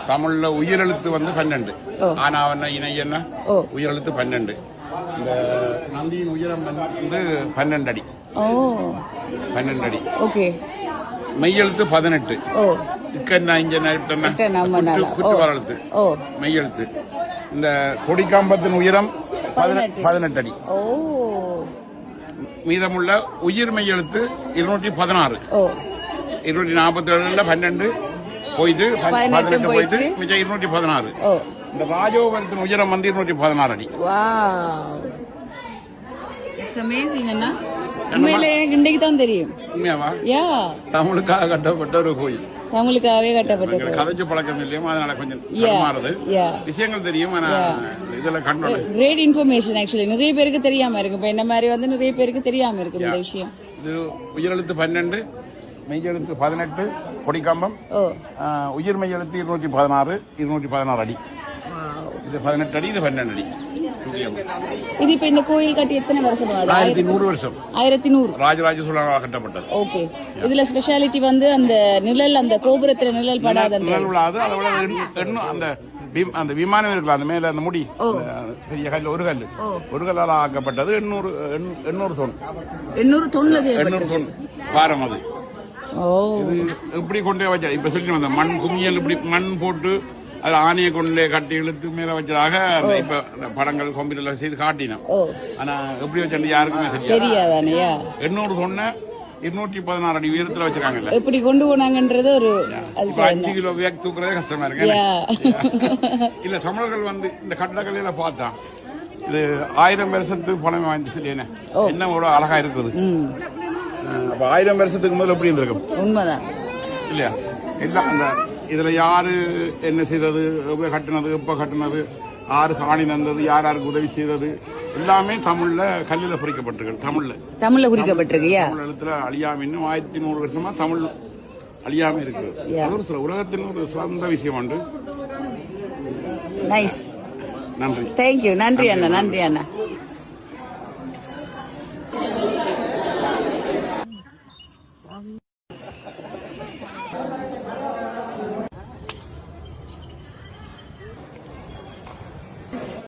தமிழ்ல உயிரெழுத்து வந்து 12. ஆனாவண்ண இணை என்ன உயிரெழுத்து 12. இந்த நந்தியின் உயரம் வந்து 12 அடி. 12 அடி. ஓகே. மெய்யெழுத்து 18. குற்றுவாரெழுத்து மெய்யெழுத்து. இந்த கொடிக்காம்பத்தின் உயரம் 18 அடி. மீதமுள்ள உயிர் மெய்யெழுத்து 216. 247 12 போயிட்டு 18 போயிட்டு மிச்சம் 216. இந்த ராஜோபுரத்தின் உயரம் வந்து 216 அடி. இன்றைக்கு தான் தெரியும். உண்மையாவா? தமிழுக்காக கட்டப்பட்ட ஒரு கோயில். தமிழுக்காகவே கட்டப்பட்ட கதைச்சு பழக்கம் இல்லையா, அதனால கொஞ்சம் மாறுது. விஷயங்கள் தெரியும். இதெல்லாம் கண்டோம். Great information. ஆக்சுவலி நிறைய பேருக்கு தெரியாம இருக்கு. இப்ப என்ன மாதிரி வந்து நிறைய பேருக்கு தெரியாம இருக்கு இந்த விஷயம். இது உயிரெழுத்து 12, மெய்யெழுத்து 18 கொடிக்காம்பம். உயிர் மெய்யெழுத்து 216 216 அடி. இது 18 அடி, இது 12 அடி. இது இப்ப இந்த கோயில் கட்டி எத்தனை வருஷம்? 1100 வருஷம். 1100 ராஜராஜ சோழனால் கட்டப்பட்டது. ஓகே. இதுல ஸ்பெஷாலிட்டி வந்து அந்த நிழல், அந்த கோபுரத்துல நிழல் படாத நிழல் விழாது. அதோட அந்த விமானம் இருக்கலாம், அந்த மேல அந்த முடி பெரிய கல், ஒரு கல்லால் ஆக்கப்பட்டது. 800 தொன். 800 தொன்ல 800 தொன் பாரம். அது இது இப்படி கொண்டே வச்சா இப்ப சொல்லி வந்த மண் குமியல் இப்படி மண் போட்டு அது ஆணையை கொண்டே கட்டி இழுத்து மேல வச்சதாக இப்ப படங்கள் கம்ப்யூட்டர்ல செய்து காட்டினோம். ஆனா எப்படி வச்சு யாருக்குமே தெரியாதானயா. 800 சொன்ன 216 அடி உயரத்துல வச்சிருக்காங்கல்ல. எப்படி கொண்டு போனாங்கன்றது ஒரு 5 கிலோ வேக் தூக்குறதே கஷ்டமா இருக்கு. இல்ல தமிழர்கள் வந்து இந்த கட்டடக்கலையில பார்த்தா இது 1000 வருஷத்துக்கு பணம் வாங்கிட்டு இல்லையா, என்ன அவ்வளவு அழகா இருக்குது. அப்ப 1000 வருஷத்துக்கு முதல்ல எப்படி இருந்திருக்கும்? உண்மைதான் இல்லையா? எல்லாம் அந்த இதுல யாரு என்ன செய்தது, கட்டினது, எப்ப கட்டினது, யாரு காணி தந்தது, யார் யாருக்கு உதவி செய்தது, எல்லாமே தமிழ்ல கல்லில பொறிக்கப்பட்டிருக்கு. தமிழ்ல குறிக்கப்பட்டிருக்கு. தமிழ் எழுத்துல அழியாம இன்னும் 1100 வருஷமா தமிழ் அழியாம இருக்கு. அது ஒரு சில உலகத்தின் ஒரு சிறந்த விஷயம் உண்டு. நைஸ். நன்றி. தேங்க்யூ. நன்றி அண்ணா. நன்றி அண்ணா.